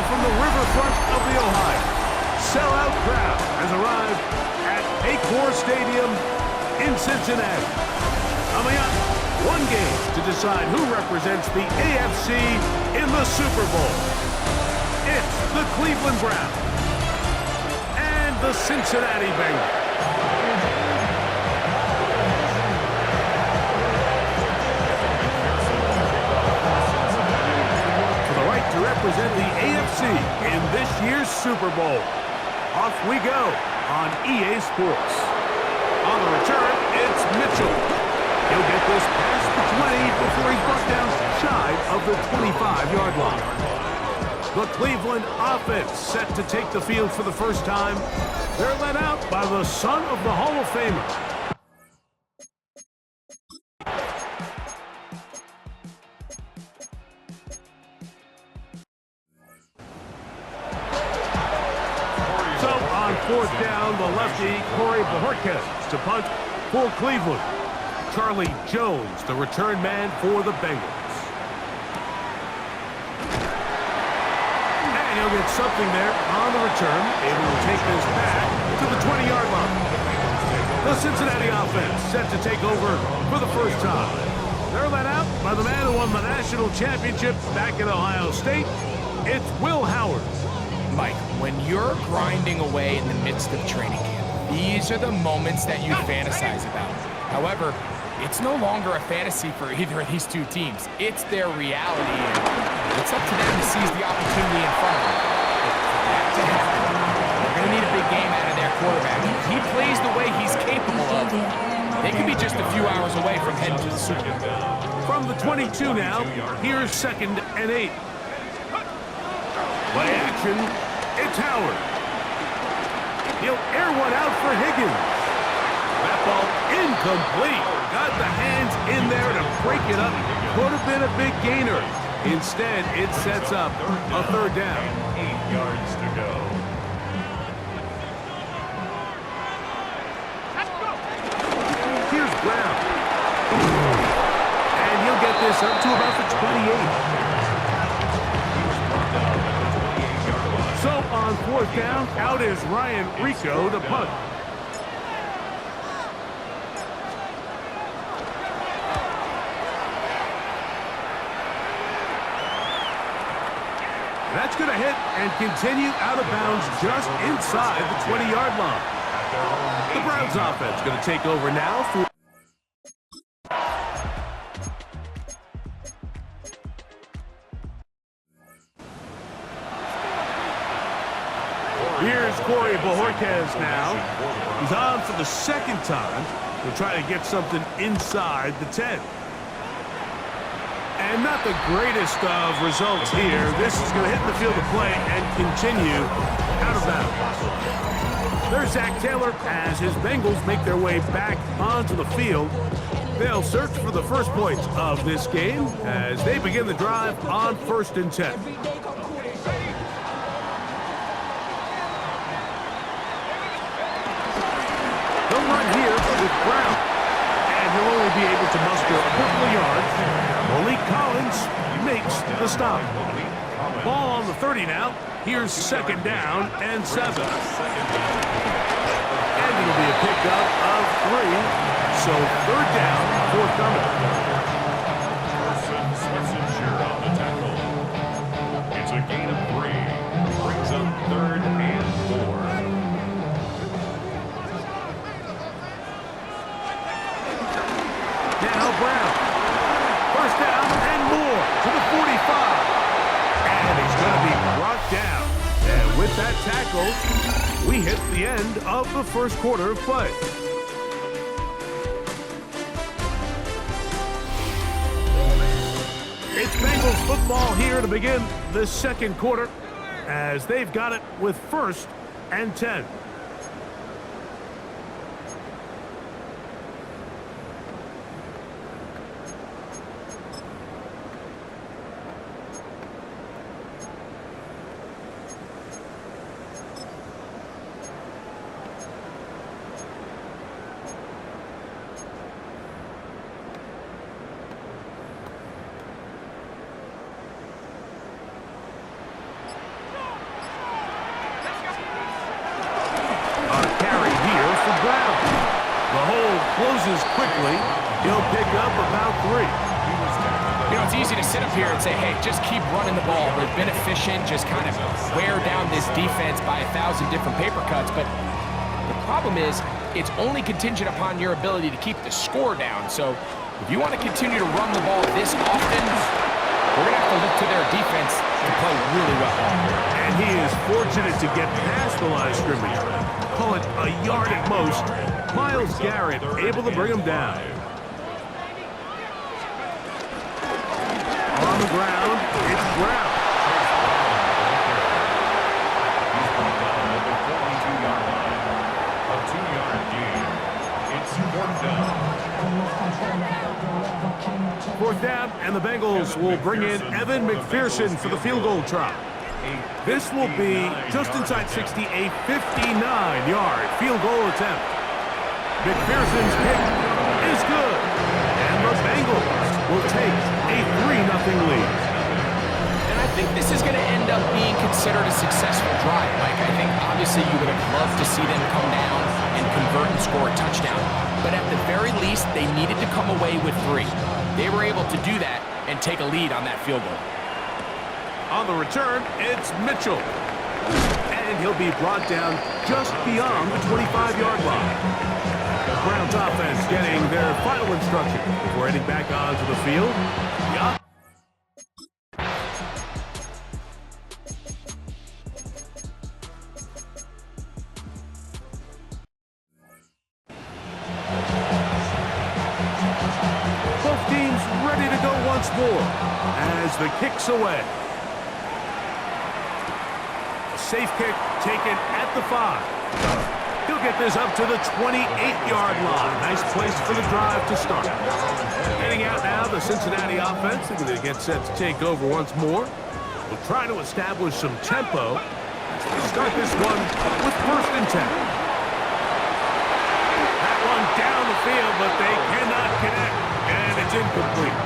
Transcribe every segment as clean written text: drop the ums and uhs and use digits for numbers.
from the riverfront of the Ohio, sellout crowd has arrived at Paycor Stadium in Cincinnati. Coming up, one game to decide who represents the AFC in the Super Bowl. It's the Cleveland Browns and the Cincinnati Bengals. To represent the AFC in this year's Super Bowl. Off we go on EA Sports. On the return, it's Mitchell. He'll get this past the 20 before he's brought down shy of the 25-yard line. The Cleveland offense set to take the field for the first time. They're led out by the son of the Hall of Famer. Fourth down, the lefty, Corey Bojorquez to punt for Cleveland. Charlie Jones, the return man for the Bengals. And he'll get something there on the return, able to take this back to the 20-yard line. The Cincinnati offense set to take over for the first time. They're led out by the man who won the national championship back at Ohio State. It's Will Howard. Mike, when you're grinding away in the midst of training camp, these are the moments that you fantasize about. However, it's no longer a fantasy for either of these two teams. It's their reality, and it's up to them to seize the opportunity in front of them. For that to happen, they're going to need a big game out of their quarterback. If he plays the way he's capable of, they could be just a few hours away from heading to the Super Bowl. From the 22 now, here's 2nd and 8. Play action, it's Howard. He'll air one out for Higgins. That ball incomplete. Got the hands in there to break it up. Could have been a big gainer. Instead, it sets up a 3rd down. 8 yards to go. Here's Brown. And he'll get this up to about the 28. So on 4th down, out is Ryan Rico to punt. That's going to hit and continue out of bounds just inside the 20-yard line. The Browns offense going to take over now for... Here's Corey Bojorquez now. He's on for the 2nd time. He'll try to get something inside the 10. And not the greatest of results here. This is going to hit the field of play and continue out of bounds. There's Zach Taylor as his Bengals make their way back onto the field. They'll search for the first points of this game as they begin the drive on 1st and 10. Brown, and he'll only be able to muster a couple of yards. Malik Collins makes the stop. Ball on the 30 now. Here's 2nd down and 7. And it'll be a pickup of 3. So 3rd down, forthcoming. On the tackle. It's a gain of 3. Brings up 3rd and 4. Now Brown. 1st down and more to the 45. And he's going to be brought down. And with that tackle, we hit the end of the 1st quarter of play. It's Bengals football here to begin the 2nd quarter as they've got it with 1st and 10. here and say, hey, just keep running the ball. They've been efficient, just kind of wear down this defense by 1,000 different paper cuts. But the problem is, it's only contingent upon your ability to keep the score down. So if you want to continue to run the ball this often, we're going to have to look to their defense to play really well. And he is fortunate to get past the line of scrimmage. Call it a yard at most. Myles Garrett able to bring him down. On the ground, it's Brown. A 2-yard gain. It's 4th down. 4th down, and the Bengals will bring in Evan McPherson for the field goal try. This will be just inside 60, a 59-yard field goal attempt. McPherson's kick is good, and the Bengals will take a 3-0 lead. And I think this is going to end up being considered a successful drive, Mike. I think obviously you would have loved to see them come down and convert and score a touchdown. But at the very least, they needed to come away with 3. They were able to do that and take a lead on that field goal. On the return, it's Mitchell. And he'll be brought down just beyond the 25-yard line. The Browns offense getting their final instruction before heading back onto the field. Yup. Both teams ready to go once more as the kick's away. Safe kick taken at the 5. He'll get this up to the 28-yard line. Nice place for the drive to start. Heading out now, the Cincinnati offense. They're going to get set to take over once more. We'll try to establish some tempo. Let's start this one with 1st and 10. That one down the field, but they cannot connect, and it's incomplete.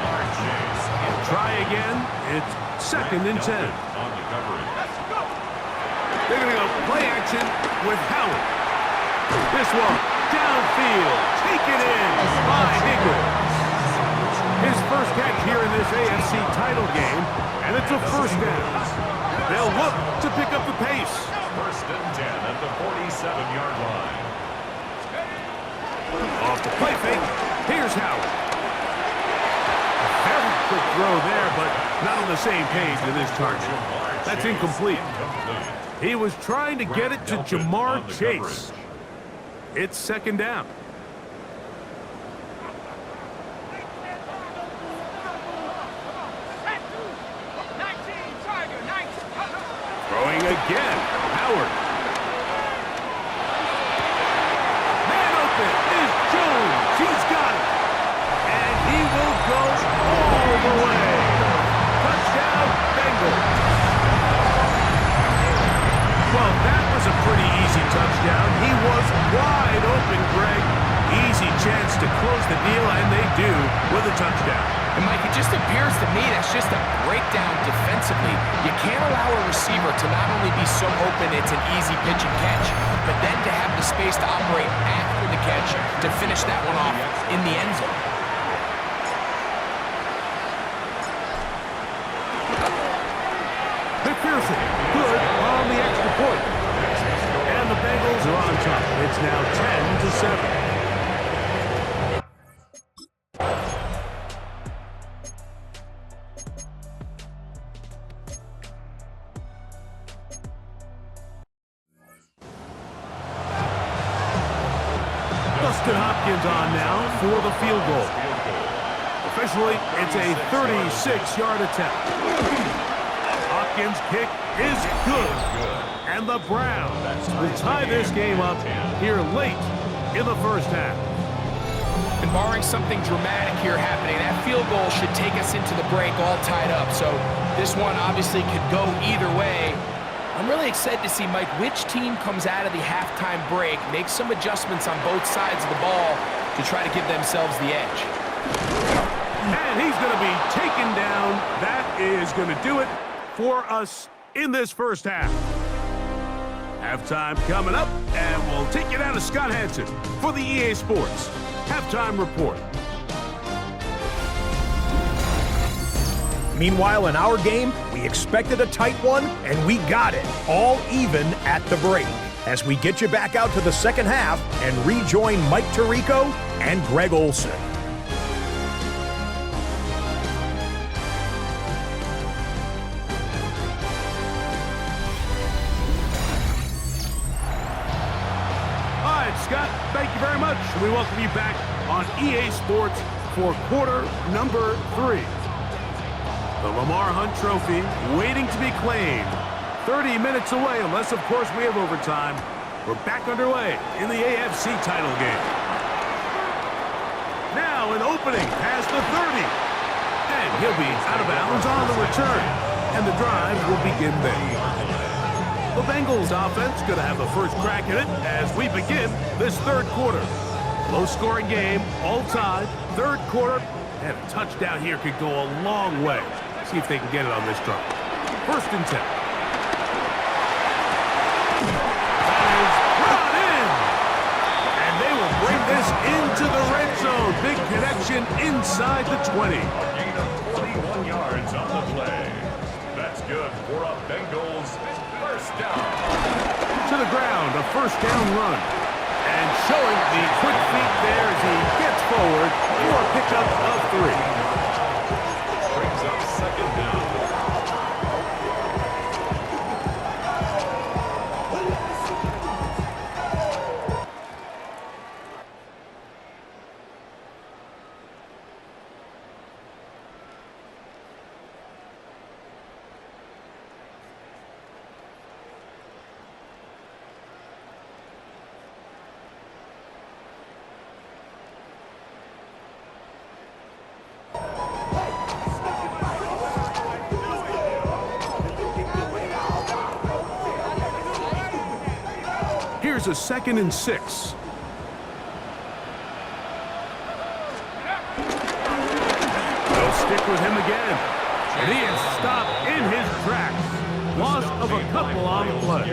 Try again. It's 2nd and 10. On the coverage. They're going to go play action with Howard. This one, downfield, taken in by Higgins. His first catch here in this AFC title game, and it's a 1st down. They'll look to pick up the pace. 1st and 10 at the 47-yard line. Off the play fake, here's Howard. A very quick throw there, but not on the same page with his target. That's incomplete. He was trying to get it to Jamar Chase. It's 2nd down. Throwing again. Howard. Man open is Jones. He's got it. And he will go all the way. Touchdown, Bengals. Well, that was a pretty easy touchdown. He was wide open, Greg. Easy chance to close the deal, and they do with a touchdown. And Mike, it just appears to me that's just a breakdown defensively. You can't allow a receiver to not only be so open it's an easy pitch and catch, but then to have the space to operate after the catch to finish that one off in the end zone. McPherson, good on the extra point. And the Bengals are on top. It's now 10-7. Dustin Hopkins on now for the field goal. Officially, it's a 36-yard attempt. Hopkins' kick is good. And the Browns will tie this game up here late in the 1st half. And barring something dramatic here happening, that field goal should take us into the break all tied up. So this one obviously could go either way. I'm really excited to see, Mike, which team comes out of the halftime break, makes some adjustments on both sides of the ball to try to give themselves the edge. And he's going to be taken down. That is going to do it for us in this 1st half. Halftime coming up, and we'll take you down to Scott Hansen for the EA Sports Halftime Report. Meanwhile, in our game, we expected a tight one, and we got it, all even at the break. As we get you back out to the second half and rejoin Mike Tirico and Greg Olson. Scott, thank you very much. We welcome you back on EA Sports for quarter number 3. The Lamar Hunt Trophy waiting to be claimed. 30 minutes away, unless, of course, we have overtime. We're back underway in the AFC title game. Now an opening past the 30. And he'll be out of bounds on the return. And the drive will begin there. The Bengals offense going to have the first crack at it as we begin this third quarter. Low-scoring game, all tied, third quarter, and a touchdown here could go a long way. See if they can get it on this drive. First and 10. That is brought in! And they will bring this into the red zone. Big connection inside the 20. Gain of 41 yards on the play. That's good for a Bengals first down. To the ground, a first down run. And showing the quick feet there as he gets forward for a pickup of 3. Brings up second down. Here's a 2nd and 6. They'll stick with him again. And he is stopped in his tracks. Loss of a couple on the play.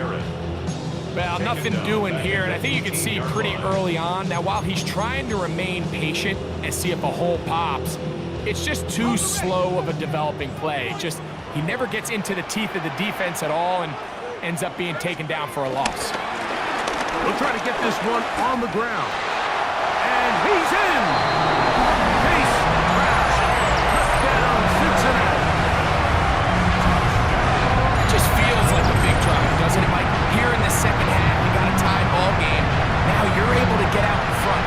Well, nothing doing here, and I think you can see pretty early on. Now, while he's trying to remain patient and see if a hole pops, it's just too slow of a developing play. He never gets into the teeth of the defense at all and ends up being taken down for a loss. We'll try to get this one on the ground. And he's in! Pace, crash, touchdown, Cincinnati. It just feels like a big drive, doesn't it, Mike? Here in the second half, you got a tied ball game. Now you're able to get out in front.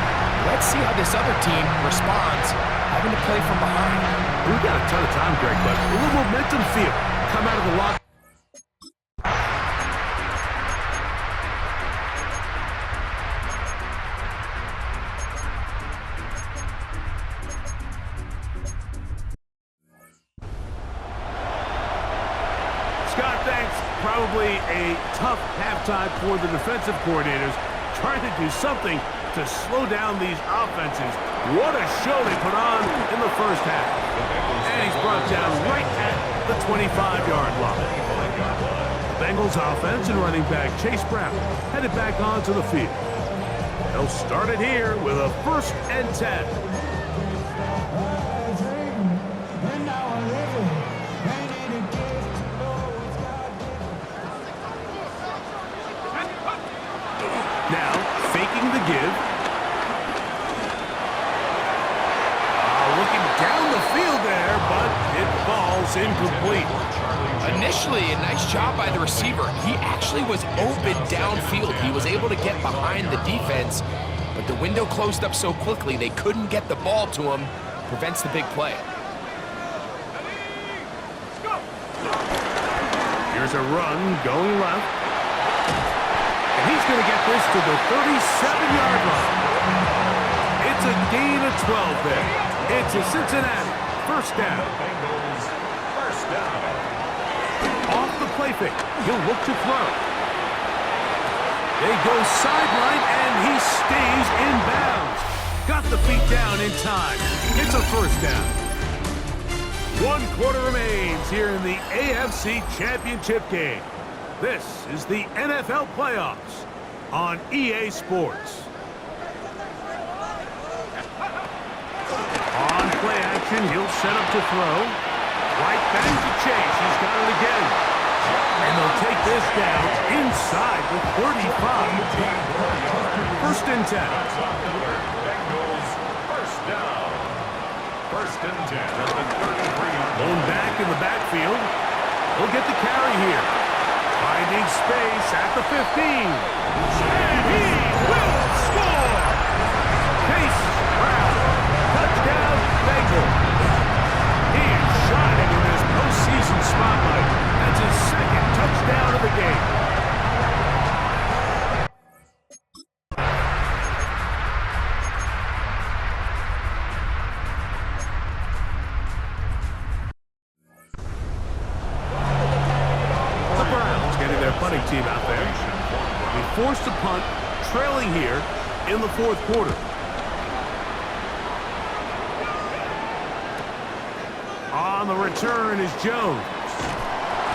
Let's see how this other team responds, having to play from behind. We've got a ton of time, Greg, but a little momentum feel. Come out of the lock. Scott, thanks. Probably a tough halftime for the defensive coordinators, trying to do something to slow down these offenses. What a show they put on in the first half. And he's brought down right at the 25-yard line. The Bengals offense and running back Chase Brown headed back onto the field. They'll start it here with a 1st and 10. Now, faking the give. Looking down the field there, but it falls incomplete. Initially, a nice job by the receiver. He actually was open downfield. He was able to get behind the defense, but the window closed up so quickly they couldn't get the ball to him. Prevents the big play. Here's a run going left. And he's going to get this to the 37-yard line. It's a gain of 12 there. It's a Cincinnati first down. Bengals first down. Off the play fake. He'll look to throw. They go sideline, and he stays in bounds. Got the feet down in time. It's a first down. 1 quarter remains here in the AFC Championship game. This is the NFL playoffs on EA Sports. On play action, he'll set up to throw. Right back to Chase. He's got it again. And they'll take this down inside the 35. First and 10. Bengals first down. First and 10 at the 33. Going back in the backfield. He'll get the carry here. Finding space at the 15. And he will score! Chase Brown. Touchdown, Bengals. He is shining in this postseason spotlight. That's his second touchdown of the game. The Browns getting their punting team out there. They forced a punt, trailing here in the fourth quarter. On the return is Jones.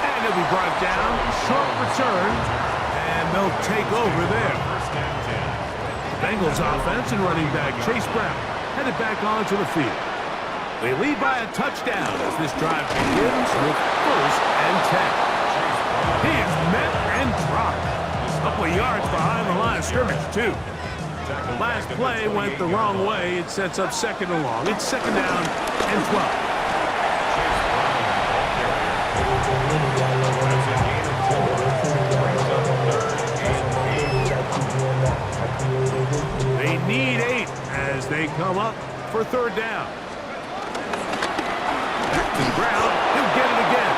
And he'll be brought down. Short return. And they'll take over there. The Bengals offense and running back Chase Brown headed back onto the field. They lead by a touchdown as this drive begins with first and 10. He is met and dropped. A couple of yards behind the line of scrimmage, too. Last play went the wrong way. It sets up second and long. It's second down and 12. They need 8 as they come up for third down. Back to the ground. He'll get it again.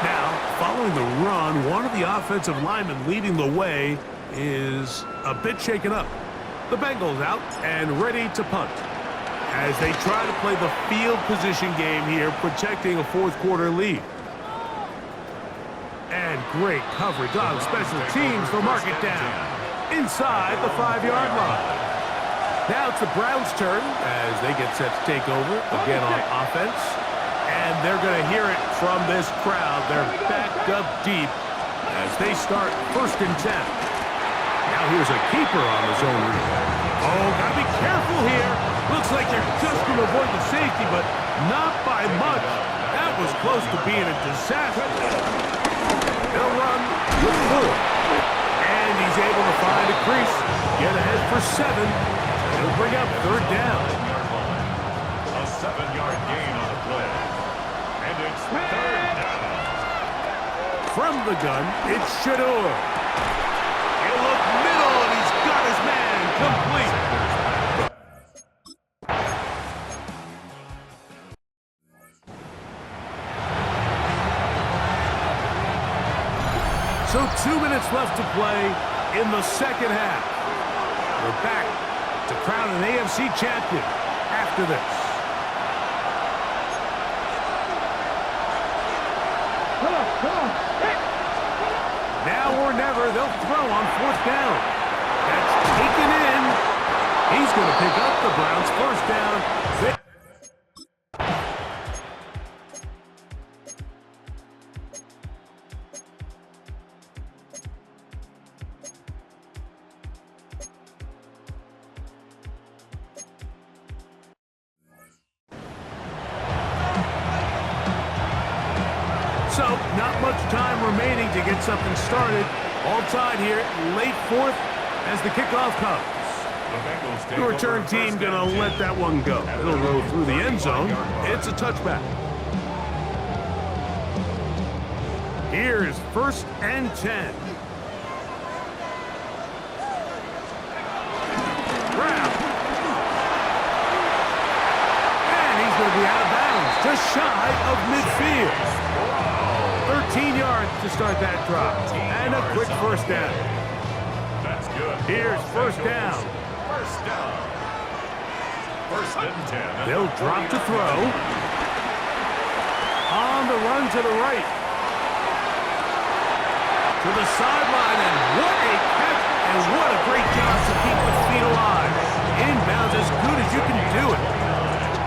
Now, following the run, one of the offensive linemen leading the way is a bit shaken up. The Bengals out and ready to punt as they try to play the field position game here, protecting a fourth quarter lead. And great coverage on special teams to mark it down inside the 5-yard line. Now it's the Browns' turn as they get set to take over again on offense. And they're going to hear it from this crowd. They're backed up deep as they start first and 10. Now here's a keeper on the zone read. Oh, got to be careful here. Looks like they're just going to avoid the safety, but not by much. That was close to being a disaster. They'll run with 4. And he's able to find a crease, get ahead for 7. He'll bring up third down. A 7-yard gain on the play. And it's third down. From the gun, it's Shador. He'll look middle, and he's got his man complete. So 2 minutes left to play in the second half. We're back to crown an AFC champion after this. Now or never, they'll throw on fourth down. That's taken in. He's going to pick up the Browns' first down. So, not much time remaining to get something started. All tied here, late fourth as the kickoff comes. The return team going to let that one go. It'll go through the end zone. It's a touchback. Here's first and 10. Brown. And he's going to be out of bounds, just shy of midfield. 13 yards to start that drop. And a quick first down. That's good. Here's first down. First down. First and 10. They'll drop to throw. On the run to the right. To the sideline, and what a catch, and what a great job to keep the feet alive. Inbounds as good as you can do it.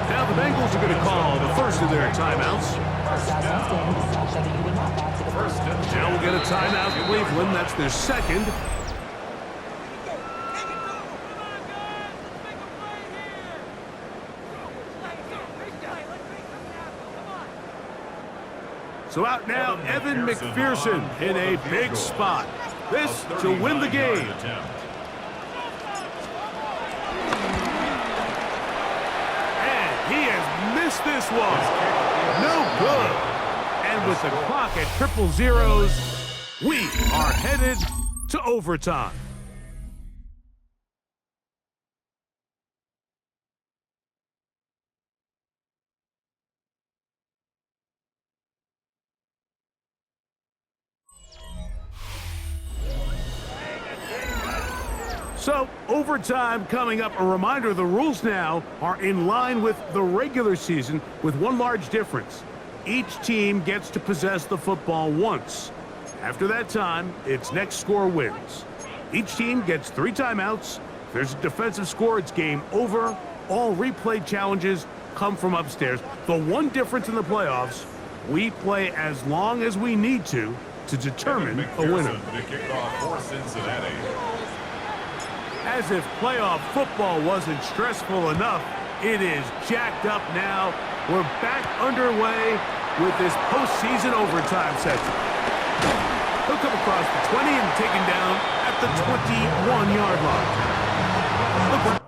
Now the Bengals are going to call the first of their timeouts. Now we'll get a timeout, Cleveland. That's their second. So out now, Evan McPherson in a big spot. This to win the game. And he has missed this one. No good. And with the clock at 0-0, we are headed to overtime. So, overtime coming up. A reminder, the rules now are in line with the regular season with one large difference. Each team gets to possess the football once. After that time, its next score wins. Each team gets 3 timeouts. If there's a defensive score, it's game over. All replay challenges come from upstairs. The one difference in the playoffs, we play as long as we need to determine a winner. The kickoff for Cincinnati. As if playoff football wasn't stressful enough, it is jacked up now. We're back underway with this postseason overtime section. He'll come across the 20 and taken down at the 21-yard line.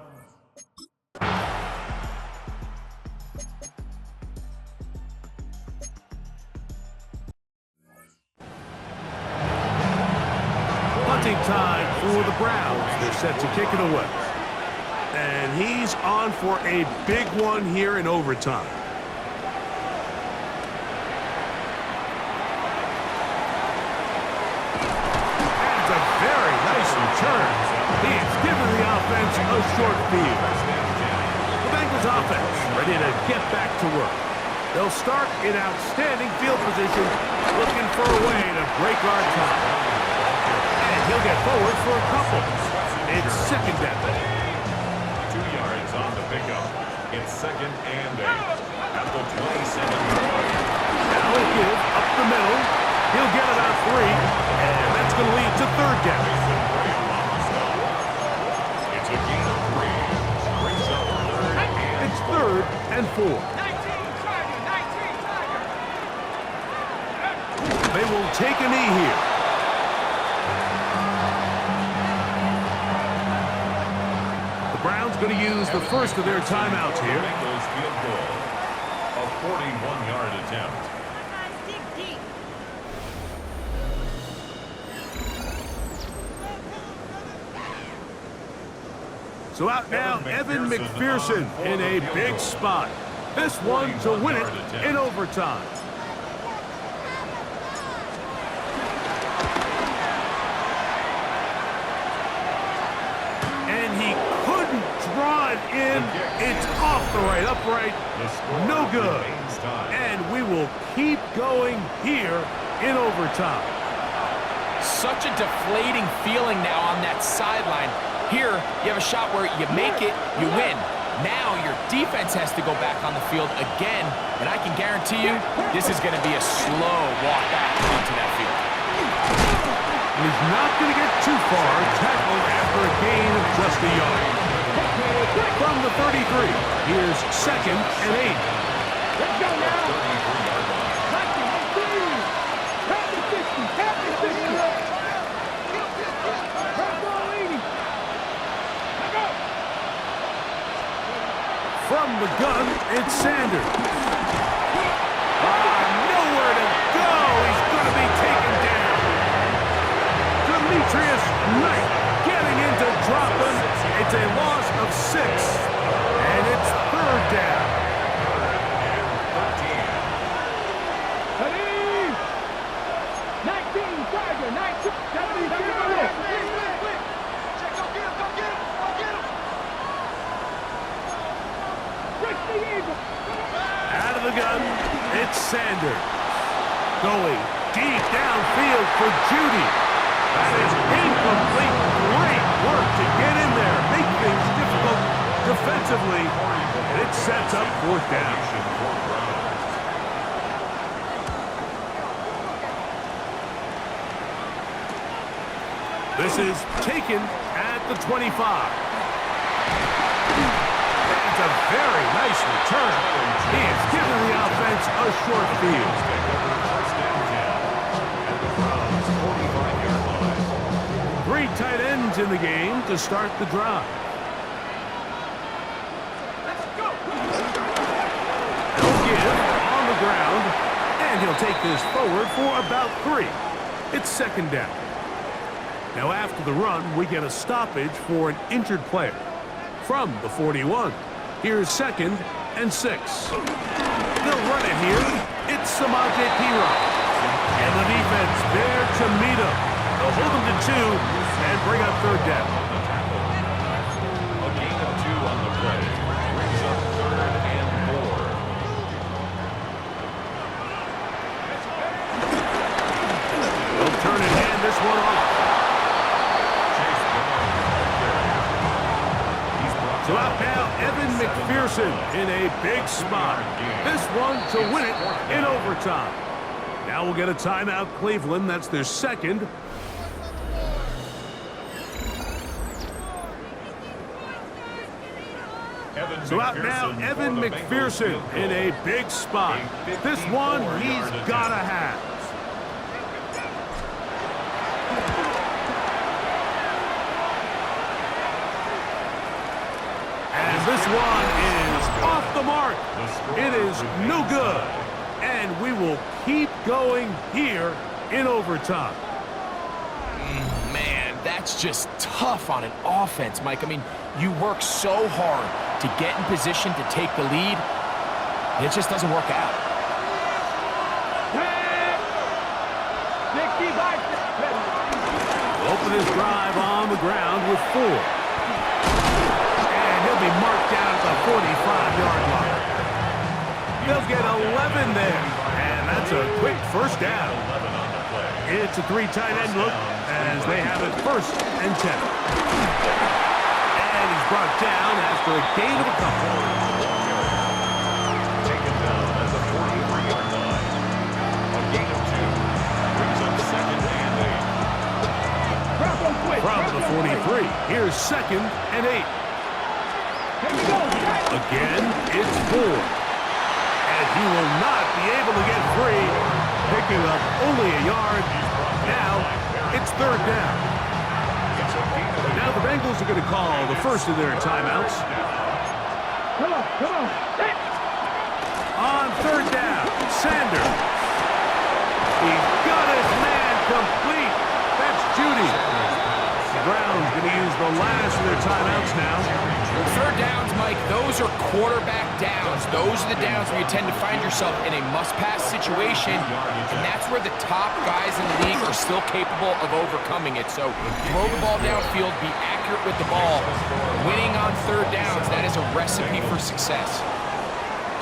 Punting time for the Browns. They're set to kick it away. And he's on for a big one here in overtime. That's a very nice return. He has given the offense a short field. The Bengals offense ready to get back to work. They'll start in outstanding field position, looking for a way to break our tie. He'll get forward for a couple. It's second down. 2 yards on the pickup. It's second and 8 at the 27-yard line. Now he'll give up the middle. He'll get about 3, and that's going to lead to third down. It's a gain of 3. Brings up third and It's third and 4. They will take a knee here. Browns going to use the first of their timeouts here. Bengals field goal. A 41-yard attempt. So out now, Evan McPherson in a big spot. This one to win it in overtime. Draw it in. It's off the right, upright. No good. And we will keep going here in overtime. Such a deflating feeling now on that sideline. Here, you have a shot where you make it, you win. Now your defense has to go back on the field again, and I can guarantee you this is going to be a slow walk back into that field. He's not going to get too far, tackled after a gain of just a yard. From the 33, here's second and 8. Let's go now. 33-yard line. From the gun, it's Sanders. Nowhere to go. He's going to be taken down. Demetrius Knight getting into dropping. It's a loss of 6, and it's third down. 19, Tiger, 19, 70, Out of the gun, it's Sanders. Going deep downfield for Judy. That is incomplete. Great work to get in there. Make things difficult defensively. And it sets up fourth down. This is taken at the 25. That's a very nice return. He has given the offense a short field. chains in the game to start the drive. He'll give on the ground, and he'll take this forward for about 3. It's second down. Now after the run, we get a stoppage for an injured player. From the 41, here's 2nd and 6. They'll run it here. It's Samaje Perine. And the defense there to meet him. They'll hold him to 2 and bring up 3rd down. A gain of 2 on the play. Brings up 3rd and 4. They'll turn and hand this one off. So out now, Evan McPherson in a big spot. This one to win it in overtime. Now we'll get a timeout, Cleveland. That's their 2nd. So out now, Evan McPherson in a big spot. This one he's got to have. And this one is off the mark. It is no good. And we will keep going here in overtime. Man, that's just tough on an offense, Mike. I mean, you work so hard to get in position to take the lead, and it just doesn't work out. Open his drive on the ground with 4. And he'll be marked down at the 45-yard line. They'll get 11 there, and that's a quick first down. It's a 3 tight end look as they have it 1st and 10. And he's brought down after a gain of a couple. Taken down at the 43-yard line. A gain of 2. Brings up 2nd and 8. From the 43, here's 2nd and 8. Again, it's 4. And he will not be able to get free, picking up only a yard. Now, it's 3rd down. Now the Bengals are going to call the first of their timeouts. Come on. On 3rd down, Sanders. He's got his man complete. That's Judy. The Browns going to use the last of their timeouts now. 3rd downs, Mike, those are quarterback downs. Those are the downs where you tend to find yourself in a must-pass situation, and that's where the top guys in the league are still capable of overcoming it. So throw the ball downfield, be accurate with the ball. Winning on 3rd downs, that is a recipe for success.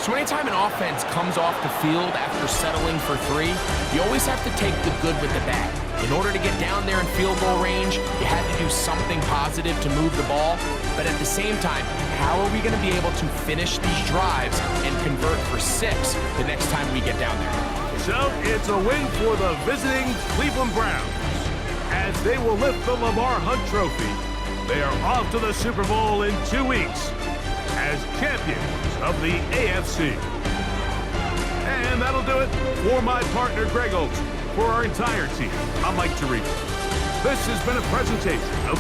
So anytime an offense comes off the field after settling for 3, you always have to take the good with the bad. In order to get down there in field goal range, you had to do something positive to move the ball. But at the same time, how are we going to be able to finish these drives and convert for 6 the next time we get down there? So it's a win for the visiting Cleveland Browns as they will lift the Lamar Hunt Trophy. They are off to the Super Bowl in 2 weeks as champions of the AFC. And that'll do it for my partner, Greg Olson. For our entire team, I'm Mike Tirico. This has been a presentation of